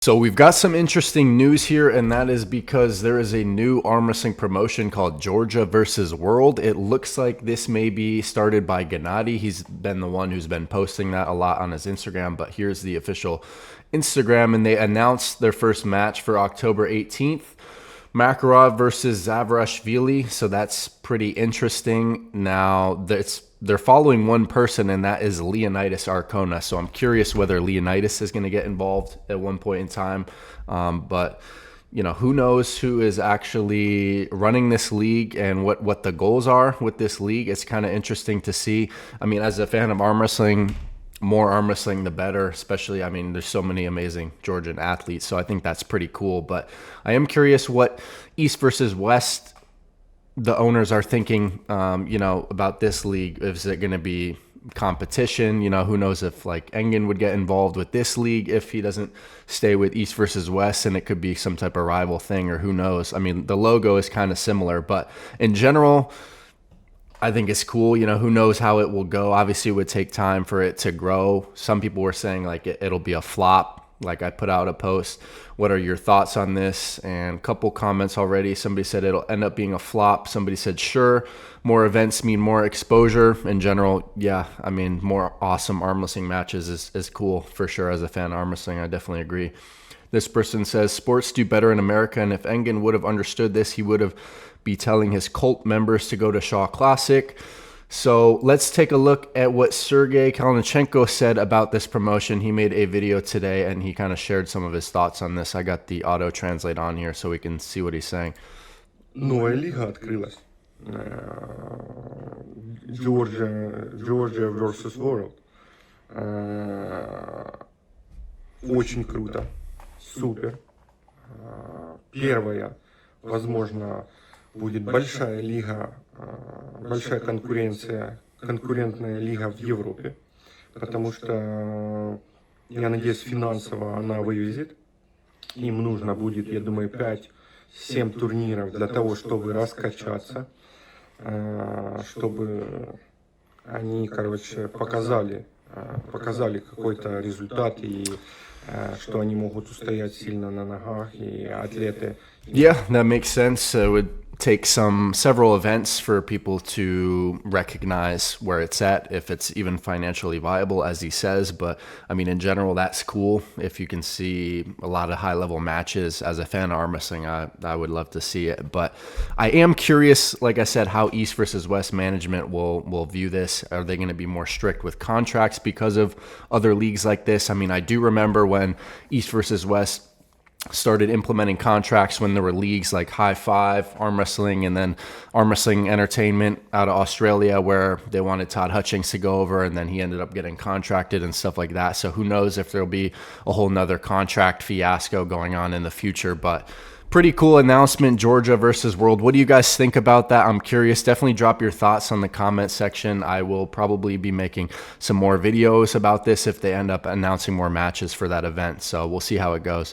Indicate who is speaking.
Speaker 1: So we've got some interesting news here, and that is because there is a new arm wrestling promotion called Georgia versus World. It looks like this may be started by Gennady. He's been the one who's been posting that a lot on his Instagram, but here's the official Instagram, and they announced their first match for October 18th. Makarov versus Zavarashvili, so that's pretty interesting. Now, they're following one person, and that is Leonidas Arcona. So I'm curious whether Leonidas is going to get involved at one point in time. But who knows who is actually running this league and what the goals are with this league. It's kind of interesting to see. I mean, as a fan of arm wrestling, more arm wrestling the better, especially, I mean, there's so many amazing Georgian athletes, so I think that's pretty cool. But I am curious what East versus West, the owners are thinking, about this league. Is it going to be competition? Who knows if like Engen would get involved with this league if he doesn't stay with East versus West, and it could be some type of rival thing, or who knows. I mean, the logo is kind of similar, but in general, I think it's cool. Who knows how it will go. Obviously, it would take time for it to grow. Some people were saying like it'll be a flop. Like I put out a post, what are your thoughts on this? And a couple comments already. Somebody said it'll end up being a flop. Somebody said, sure, more events mean more exposure. In general, yeah, I mean, more awesome arm wrestling matches is cool for sure. As a fan of arm wrestling, I definitely agree. This person says, sports do better in America, and if Engen would have understood this, he would have be telling his cult members to go to Shaw Classic. So let's take a look at what Sergey Kalnichenko said about this promotion. He made a video today, and he kind of shared some of his thoughts on this. I got the auto translate on here so we can see what he's saying.
Speaker 2: Новая лига открылась. Georgia versus World. Очень круто. Супер. Первая, возможно, будет большая лига, большая конкурентная лига в Европе, потому что, я надеюсь, финансово она вывезет. Им нужно будет, я думаю, 5-7 турниров для того, чтобы раскачаться, чтобы они, показали какой-то результат и что они могут устоять сильно на ногах, и атлеты.
Speaker 1: Yeah, that makes sense. It would take several events for people to recognize where it's at, if it's even financially viable, as he says. But I mean, in general, that's cool. If you can see a lot of high-level matches, as a fan of arm wrestling, I would love to see it. But I am curious, like I said, how East versus West management will view this. Are they going to be more strict with contracts because of other leagues like this? I mean, I do remember when East versus West started implementing contracts when there were leagues like High Five, Arm Wrestling, and then Arm Wrestling Entertainment out of Australia, where they wanted Todd Hutchings to go over, and then he ended up getting contracted and stuff like that. So who knows if there'll be a whole nother contract fiasco going on in the future. But pretty cool announcement, Georgia versus World. What do you guys think about that? I'm curious. Definitely drop your thoughts on the comment section. I will probably be making some more videos about this if they end up announcing more matches for that event. So we'll see how it goes.